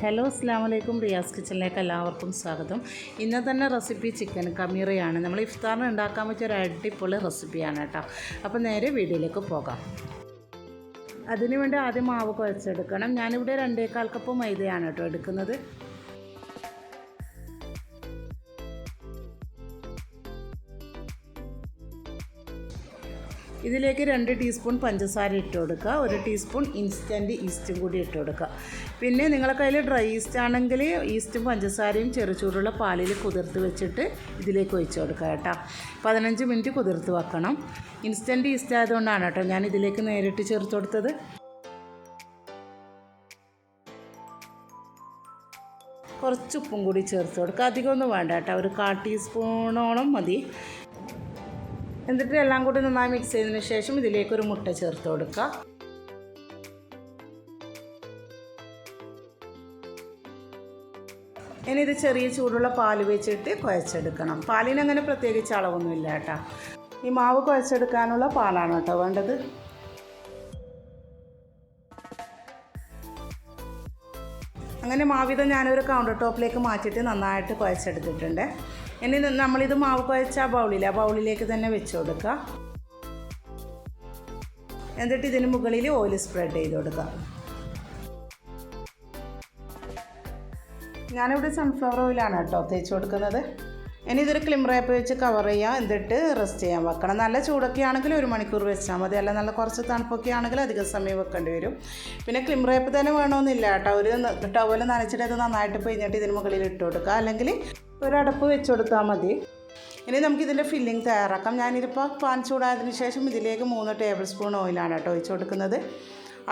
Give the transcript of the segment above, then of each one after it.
Hello അസ്സാം വലൈക്കും. റിയാസ് കിച്ചണിലേക്ക് എല്ലാവർക്കും സ്വാഗതം. ഇന്ന് തന്നെ റെസിപ്പി ചിക്കൻ കമീറയാണ്. നമ്മൾ ഇഫ്താറിന് ഉണ്ടാക്കാൻ പറ്റിയ ഒരു അടിപൊളി റെസിപ്പിയാണ് കേട്ടോ. അപ്പോൾ നേരെ വീഡിയോയിലേക്ക് പോകാം. അതിനുവേണ്ടി ആദ്യം മാവ് കുഴച്ചെടുക്കണം. ഞാനിവിടെ 2.25 കപ്പ് മൈദയാണ് കേട്ടോ എടുക്കുന്നത്. ഇതിലേക്ക് 2 ടീസ്പൂൺ പഞ്ചസാര ഇട്ട് കൊടുക്കുക. 1 ടീസ്പൂൺ ഇൻസ്റ്റൻറ്റ് ഈസ്റ്റും കൂടി ഇട്ട് കൊടുക്കുക. പിന്നെ നിങ്ങളുടെ കയ്യിൽ ഡ്രൈ ഈസ്റ്റ് ആണെങ്കിൽ ഈസ്റ്റും പഞ്ചസാരയും ചെറുചൂടുള്ള പാലിൽ കുതിർത്ത് വെച്ചിട്ട് ഇതിലേക്ക് ഒഴിച്ച് കൊടുക്കുക കേട്ടോ. 15 മിനിറ്റ് കുതിർത്ത് വെക്കണം. ഇൻസ്റ്റൻറ്റ് ഈസ്റ്റ് ആയതുകൊണ്ടാണ് കേട്ടോ ഞാൻ ഇതിലേക്ക് നേരിട്ട് ചേർത്ത് കൊടുത്തത്. കുറച്ച് ഉപ്പും കൂടി ചേർത്ത് കൊടുക്കുക. അധികമൊന്നും വേണ്ട കേട്ടോ, ഒരു 1/4 ടീസ്പൂണോളം മതി. എന്നിട്ട് എല്ലാം കൂടി നന്നായി മിക്സ് ചെയ്തതിന് ശേഷം ഇതിലേക്ക് ഒരു മുട്ട ചേർത്ത് കൊടുക്കുക. ഇനി ഇത് ചെറിയ ചൂടുള്ള പാൽ വെച്ചിട്ട് കുഴച്ചെടുക്കണം. പാലിനങ്ങനെ പ്രത്യേകിച്ച് അളവൊന്നുമില്ല കേട്ടോ. ഈ മാവ് കുഴച്ചെടുക്കാനുള്ള പാലാണ് കേട്ടോ വേണ്ടത്. അങ്ങനെ മാവിത ഞാനൊരു കൗണ്ടർ ടോപ്പിലേക്ക് മാറ്റിയിട്ട് നന്നായിട്ട് കുഴച്ചെടുത്തിട്ടുണ്ട്. ഇനി നമ്മളിത് മാവ് കുഴച്ച ആ ബൗളിലേക്ക് തന്നെ വെച്ച് കൊടുക്കുക. എന്നിട്ട് ഇതിന് മുകളിൽ ഓയിൽ സ്പ്രെഡ് ചെയ്ത് കൊടുക്കുക. ഞാനിവിടെ സൺഫ്ലവർ ഓയിലാണ് കേട്ടോ തേച്ച് കൊടുക്കുന്നത്. ഇനി ഇതൊരു ക്ലിം റാപ്പ് വെച്ച് കവർ ചെയ്യുക. എന്നിട്ട് റെസ്റ്റ് ചെയ്യാൻ വെക്കണം. നല്ല ചൂടൊക്കെ ആണെങ്കിൽ 1 മണിക്കൂർ വെച്ചാൽ മതി. അല്ല നല്ല കുറച്ച് തണുപ്പൊക്കെ ആണെങ്കിൽ അധികം സമയം വെക്കേണ്ടി വരും. പിന്നെ ക്ലിം റാപ്പ് തന്നെ വേണമെന്നില്ല കേട്ടോ. ഒരു ടവൽ നനച്ചിട്ട് അത് നന്നായിട്ട് പിഴിഞ്ഞിട്ട് ഇതിന് മുകളിൽ ഇട്ട് കൊടുക്കുക. അല്ലെങ്കിൽ ഒരടപ്പ് വെച്ച് കൊടുത്താൽ മതി. ഇനി നമുക്കിതിൻ്റെ ഫില്ലിങ് തയ്യാറാക്കാം. ഞാനിതിപ്പോൾ പാൻ ചൂടായതിന് ശേഷം ഇതിലേക്ക് 3 ടേബിൾ സ്പൂൺ ഓയിലാണ് കേട്ടോ ഒഴിച്ച് കൊടുക്കുന്നത്.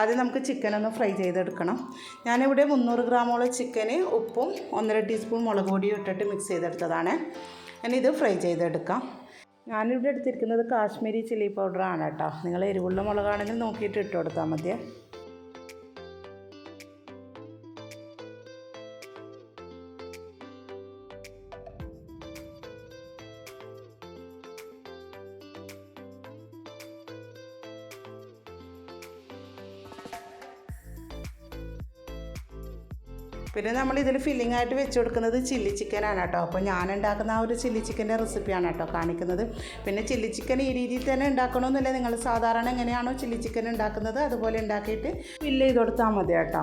ആദ്യം നമുക്ക് ചിക്കനൊന്ന് ഫ്രൈ ചെയ്തെടുക്കണം. ഞാനിവിടെ 300 ഗ്രാമോളം ചിക്കന് ഉപ്പും 1.5 ടീസ്പൂൺ മുളക് പൊടിയും ഇട്ടിട്ട് മിക്സ് ചെയ്തെടുത്തതാണ്. ഇനി ഇത് ഫ്രൈ ചെയ്തെടുക്കാം. ഞാനിവിടെ എടുത്തിരിക്കുന്നത് കാശ്മീരി ചില്ലി പൗഡറാണ് കേട്ടോ. നിങ്ങൾ എരിവുള്ള മുളകാണെങ്കിൽ നോക്കിയിട്ട് ഇട്ട് കൊടുത്താൽ മതി. പിന്നെ നമ്മളിതിൽ ഫില്ലിംഗ് ആയിട്ട് വെച്ച് കൊടുക്കുന്നത് ചില്ലി ചിക്കനാണ് കേട്ടോ. അപ്പോൾ ഞാൻ ഉണ്ടാക്കുന്ന ആ ഒരു ചില്ലി ചിക്കൻ്റെ റെസിപ്പിയാണ് കേട്ടോ കാണിക്കുന്നത്. പിന്നെ ചില്ലി ചിക്കൻ ഈ രീതിയിൽ തന്നെ ഉണ്ടാക്കണമെന്നില്ല. നിങ്ങൾ സാധാരണ എങ്ങനെയാണോ ചില്ലി ചിക്കൻ ഉണ്ടാക്കുന്നത് അതുപോലെ ഉണ്ടാക്കിയിട്ട് ഫില്ല് ചെയ്ത് കൊടുത്താൽ മതി കേട്ടോ.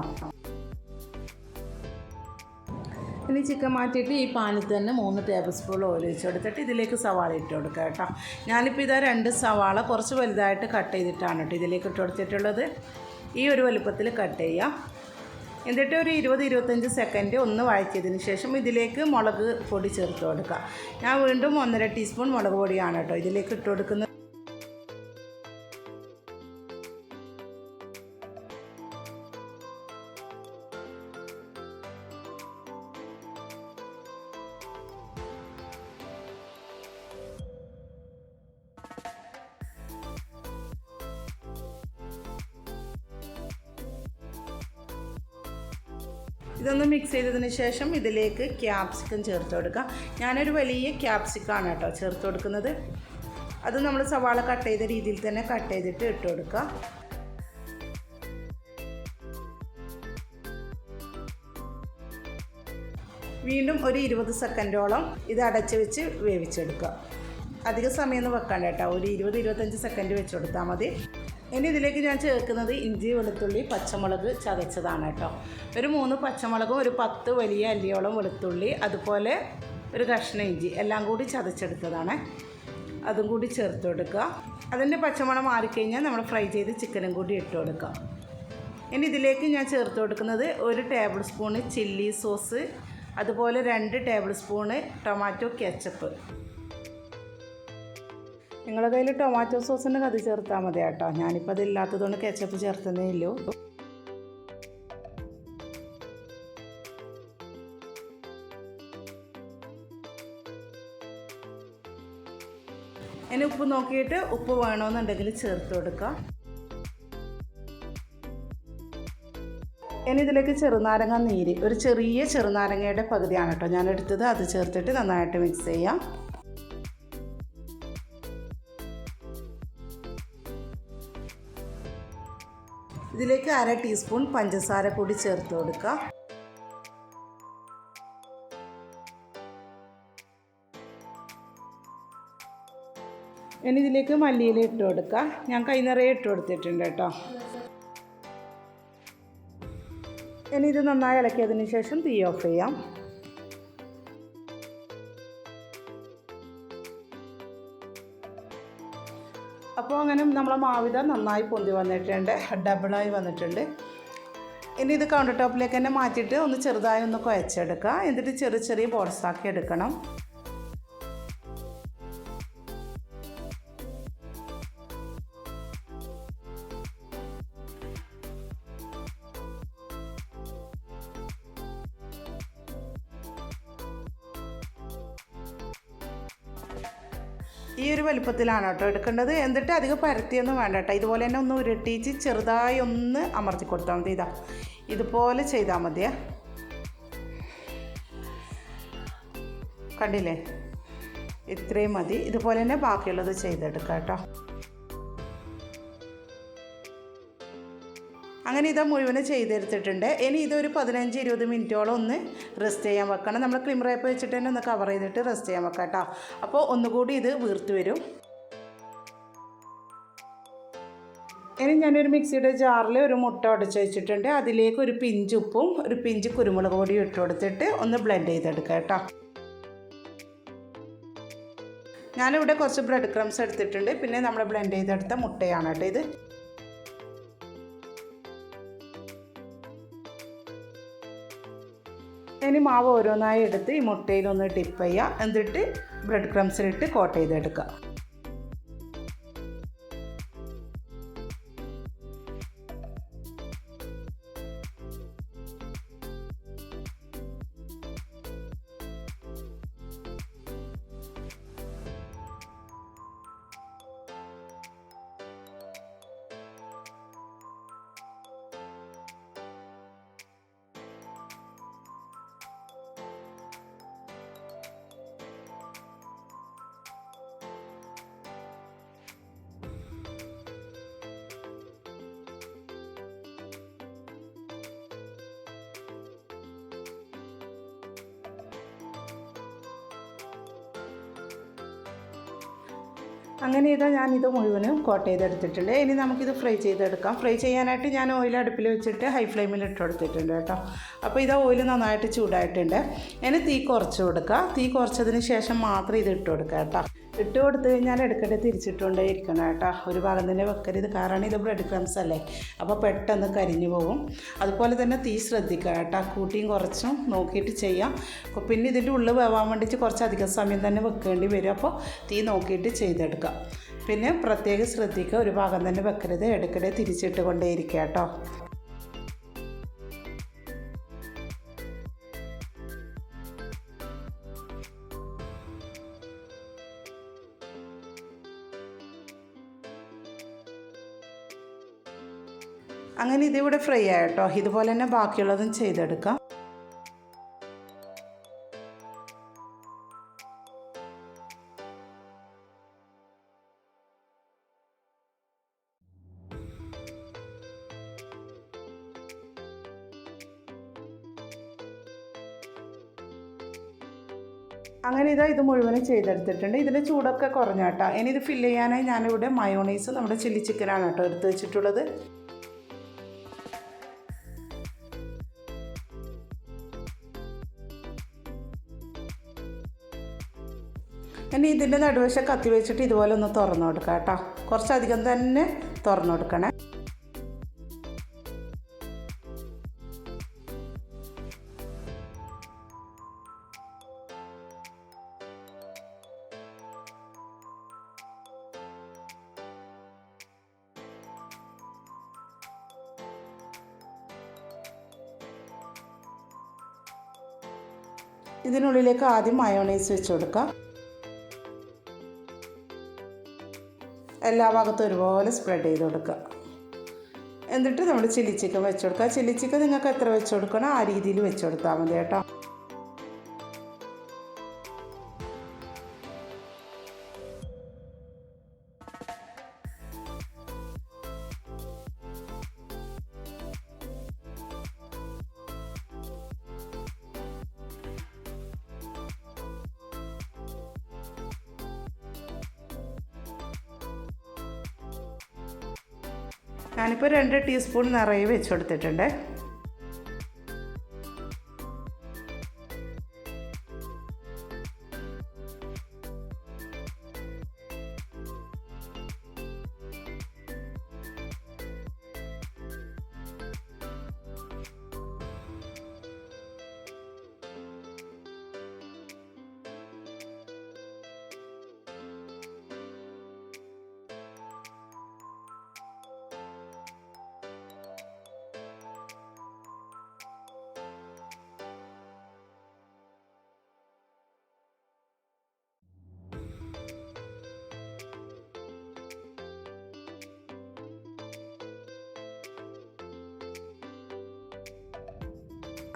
ഇനി ചിക്കൻ മാറ്റിയിട്ട് ഈ പാനിൽ തന്നെ 3 ടേബിൾ സ്പൂൺ ഓയിൽ ഒഴിച്ച് കൊടുത്തിട്ട് ഇതിലേക്ക് സവാള ഇട്ട് കൊടുക്കുക കേട്ടോ. ഞാനിപ്പോൾ ഇതാ 2 സവാള കുറച്ച് വലുതായിട്ട് കട്ട് ചെയ്തിട്ടാണ് കേട്ടോ ഇതിലേക്ക് ഇട്ട് കൊടുത്തിട്ടുള്ളത്. ഈ ഒരു വലുപ്പത്തിൽ കട്ട് ചെയ്യുക. എന്നിട്ട് ഒരു 20-25 സെക്കൻഡ് ഒന്ന് വഴറ്റിയതിന് ശേഷം ഇതിലേക്ക് മുളക് പൊടി ചേർത്ത് കൊടുക്കുക. ഞാൻ വീണ്ടും 1.5 ടീസ്പൂൺ മുളക് പൊടിയാണ് കേട്ടോ ഇതിലേക്ക് ഇട്ട് കൊടുക്കുന്നത്. ഇതൊന്ന് മിക്സ് ചെയ്തതിന് ശേഷം ഇതിലേക്ക് ക്യാപ്സിക്കം ചേർത്ത് കൊടുക്കുക. ഞാനൊരു വലിയ ക്യാപ്സിക്കാണ് കേട്ടോ ചേർത്ത് കൊടുക്കുന്നത്. അത് നമ്മൾ സവാള കട്ട് ചെയ്ത രീതിയിൽ തന്നെ കട്ട് ചെയ്തിട്ട് ഇട്ട് കൊടുക്കുക. വീണ്ടും ഒരു 20 സെക്കൻഡോളം ഇത് അടച്ച് വെച്ച് വേവിച്ചെടുക്കുക. അധിക സമയമൊന്നും വെക്കണ്ട കേട്ടോ. ഒരു 20-25 സെക്കൻഡ് വെച്ച് കൊടുത്താൽ മതി. ഇനി ഇതിലേക്ക് ഞാൻ ചേർക്കുന്നത് ഇഞ്ചി, വെളുത്തുള്ളി, പച്ചമുളക് ചതച്ചതാണ് കേട്ടോ. ഒരു 3 പച്ചമുളകും ഒരു 10 വലിയ അല്ലിയോളം വെളുത്തുള്ളി, അതുപോലെ ഒരു കഷ്ണം ഇഞ്ചി എല്ലാം കൂടി ചതച്ചെടുത്തതാണ്. അതും കൂടി ചേർത്ത് കൊടുക്കുക. അതിൻ്റെ പച്ചമണം മാറിക്കഴിഞ്ഞാൽ നമ്മൾ ഫ്രൈ ചെയ്ത് ചിക്കനും കൂടി ഇട്ട് കൊടുക്കുക. ഇനി ഇതിലേക്ക് ഞാൻ ചേർത്ത് കൊടുക്കുന്നത് 1 ടേബിൾ സ്പൂണ് ചില്ലി സോസ്, അതുപോലെ 2 ടേബിൾ സ്പൂണ് ടൊമാറ്റോ കെച്ചപ്പ്. നിങ്ങളുടെ കയ്യിൽ ടൊമാറ്റോ സോസിൻ്റെ അത് ചേർത്താൽ മതി കേട്ടോ. ഞാനിപ്പോൾ അതില്ലാത്തതുകൊണ്ട് കെച്ചപ്പ് ചേർത്തതേ ഇല്ലൂ. ഇനി ഉപ്പ് നോക്കിയിട്ട് ഉപ്പ് വേണമെന്നുണ്ടെങ്കിൽ ചേർത്ത് കൊടുക്കുക. ഇനി ഇതിലേക്ക് ചെറുനാരങ്ങ നീര്, ഒരു ചെറിയ ചെറുനാരങ്ങയുടെ പകുതിയാണ് കേട്ടോ ഞാൻ എടുത്തത്. അത് ചേർത്തിട്ട് നന്നായിട്ട് മിക്സ് ചെയ്യാം. ഇതിലേക്ക് 1/2 ടീസ്പൂൺ പഞ്ചസാര കൂടി ചേർത്ത് കൊടുക്കുക. ഇനി ഇതിലേക്ക് മല്ലിയില ഇട്ട് കൊടുക്കുക. ഞാൻ കൈ നിറയെ ഇട്ട് കൊടുത്തിട്ടുണ്ട് കേട്ടോ. ഇനി ഇത് നന്നായി ഇളക്കിയതിന് ശേഷം തീ ഓഫ് ചെയ്യാം. അപ്പോൾ അങ്ങനെ നമ്മളെ മാവിത നന്നായി പൊന്തി വന്നിട്ടുണ്ട്, ഡബിളായി വന്നിട്ടുണ്ട്. ഇനി ഇത് കൗണ്ടർ ടോപ്പിലേക്ക് തന്നെ മാറ്റിയിട്ട് ഒന്ന് ചെറുതായി ഒന്ന് കുഴച്ചെടുക്കുക. എന്നിട്ട് ചെറിയ ചെറിയ ബോൾസാക്കി എടുക്കണം. ഈ ഒരു വലുപ്പത്തിലാണ് കേട്ടോ എടുക്കേണ്ടത്. എന്നിട്ട് അധികം പരത്തിയൊന്നും വേണ്ട കേട്ടോ. ഇതുപോലെ തന്നെ ഒന്ന് ഉരുട്ടിച്ച് ചെറുതായി ഒന്ന് അമർത്തി കൊടുത്താൽ മതി. ഇതുപോലെ ചെയ്താൽ മതിയേ. കണ്ടില്ലേ, ഇത്രയും മതി. ഇതുപോലെ തന്നെ ബാക്കിയുള്ളത് ചെയ്തെടുക്കാം കേട്ടോ. അങ്ങനെ ഇത് മുഴുവൻ ചെയ്തെടുത്തിട്ടുണ്ട്. ഇനി ഇതൊരു 15-20 മിനിറ്റോളം ഒന്ന് റെസ്റ്റ് ചെയ്യാൻ വെക്കണം. നമ്മൾ ക്രീം റാപ്പ് വെച്ചിട്ട് തന്നെ ഒന്ന് കവർ ചെയ്തിട്ട് റെസ്റ്റ് ചെയ്യാൻ വെക്കാം കേട്ടോ. അപ്പോൾ ഒന്നുകൂടി ഇത് വീർത്ത് വരും. ഇനി ഞാനൊരു മിക്സിയുടെ ജാറിൽ ഒരു മുട്ട ഉടച്ച് വെച്ചിട്ടുണ്ട്. അതിലേക്ക് ഒരു പിഞ്ച് ഉപ്പും ഒരു പിഞ്ച് കുരുമുളക് പൊടിയും ഇട്ട് കൊടുത്തിട്ട് ഒന്ന് ബ്ലെൻഡ് ചെയ്തെടുക്കാം കേട്ടോ. ഞാനിവിടെ കുറച്ച് ബ്രെഡ് ക്രംസ് എടുത്തിട്ടുണ്ട്. പിന്നെ നമ്മൾ ബ്ലെൻഡ് ചെയ്തെടുത്ത മുട്ടയാണ് കേട്ടോ ഇത്. ഇനി മാവ് ഓരോന്നായി എടുത്ത് ഈ മുട്ടയിലൊന്ന് ഡിപ്പ് ചെയ്യുക. എന്നിട്ട് ബ്രെഡ് ക്രംസിലിട്ട് കോട്ട് ചെയ്തെടുക്കുക. അങ്ങനെ ഞാനിത് മുഴുവനും കോട്ട് ചെയ്തെടുത്തിട്ടുണ്ട്. ഇനി നമുക്കിത് ഫ്രൈ ചെയ്തെടുക്കാം. ഫ്രൈ ചെയ്യാനായിട്ട് ഞാൻ ഓയിൽ അടുപ്പിൽ വെച്ചിട്ട് ഹൈ ഫ്ലെയിമിൽ ഇട്ട് കൊടുത്തിട്ടുണ്ട് കേട്ടോ. അപ്പോൾ ഓയിൽ നന്നായിട്ട് ചൂടായിട്ടുണ്ട്. ഇനി തീ കുറച്ച് കൊടുക്കുക. തീ കുറച്ചതിന് ശേഷം മാത്രം ഇത് ഇട്ട് കൊടുക്കുക കേട്ടോ. ഇട്ട് കൊടുത്തു കഴിഞ്ഞാൽ ഇടയ്ക്കിടെ തിരിച്ചിട്ടുകൊണ്ടേ ഇരിക്കണം കേട്ടോ. ഒരു ഭാഗം തന്നെ വെക്കരുത്, കാരണം ഇത് ബ്രെഡ് ക്രംസ് അല്ലേ, അപ്പോൾ പെട്ടെന്ന് കരിഞ്ഞു പോകും. അതുപോലെ തന്നെ തീ ശ്രദ്ധിക്കുക കേട്ടോ. കൂട്ടിയും കുറച്ചും നോക്കിയിട്ട് ചെയ്യാം. പിന്നെ ഇതിൻ്റെ ഉള്ളിൽ വേവാൻ വേണ്ടിയിട്ട് കുറച്ചധികം സമയം തന്നെ വെക്കേണ്ടി വരും. അപ്പോൾ തീ നോക്കിയിട്ട് ചെയ്തെടുക്കുക. പിന്നെ പ്രത്യേകം ശ്രദ്ധിക്കുക, ഒരു ഭാഗം തന്നെ വെക്കരുത്, ഇടയ്ക്കിടെ തിരിച്ചിട്ട് കൊണ്ടേ ഇരിക്കുക കേട്ടോ. അങ്ങനെ ഇതിവിടെ ഫ്രൈ ആയിട്ടോ. ഇതുപോലെ തന്നെ ബാക്കിയുള്ളതും ചെയ്തെടുക്കാം. അങ്ങനെ ഇത് മുഴുവനും ചെയ്തെടുത്തിട്ടുണ്ട്. ഇതിൻ്റെ ചൂടൊക്കെ കുറഞ്ഞാട്ടോ. ഇനി ഇത് ഫില്ല് ചെയ്യാനായി ഞാനിവിടെ മയോണൈസ് നമ്മുടെ ചില്ലി ചിക്കനാണ് കേട്ടോ എടുത്ത് വെച്ചിട്ടുള്ളത്. ഇനി ഇതിൻ്റെ നടുവശം കത്തി വെച്ചിട്ട് ഇതുപോലെ ഒന്ന് തുറന്നു കൊടുക്കാം കേട്ടോ. കുറച്ചധികം തന്നെ തുറന്നു കൊടുക്കണേ. ഇതിനുള്ളിലേക്ക് ആദ്യം മയോണൈസ് വെച്ച് കൊടുക്കാം. എല്ലാ ഭാഗത്തും ഒരുപോലെ സ്പ്രെഡ് ചെയ്ത് കൊടുക്കുക. എന്നിട്ട് നമ്മൾ ചില്ലി ചിക്കൻ വെച്ച് കൊടുക്കുക. ചില്ലി ചിക്കൻ നിങ്ങൾക്ക് എത്ര വെച്ച് കൊടുക്കണം ആ രീതിയിൽ വെച്ച് കൊടുത്താൽ മതി കേട്ടോ. ഞാനിപ്പോൾ 2 ടീസ്പൂൺ നിറയെ വെച്ച് കൊടുത്തിട്ടുണ്ട്.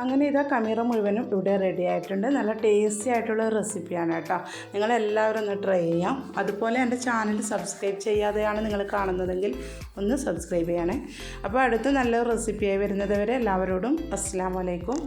അങ്ങനെ ഇതാ കമീറ മുഴുവനും ഇവിടെ റെഡി ആയിട്ടുണ്ട്. നല്ല ടേസ്റ്റി ആയിട്ടുള്ള റെസിപ്പിയാണ് കേട്ടോ. നിങ്ങളെല്ലാവരും ഒന്ന് ട്രൈ ചെയ്യാം. അതുപോലെ എൻ്റെ ചാനൽ സബ്സ്ക്രൈബ് ചെയ്യാതെയാണ് നിങ്ങൾ കാണുന്നതെങ്കിൽ ഒന്ന് സബ്സ്ക്രൈബ് ചെയ്യണേ. അപ്പോൾ അടുത്ത നല്ല റെസിപ്പിയായി വരുന്നത് വരെ എല്ലാവരോടും അസ്സലാമു അലൈക്കും.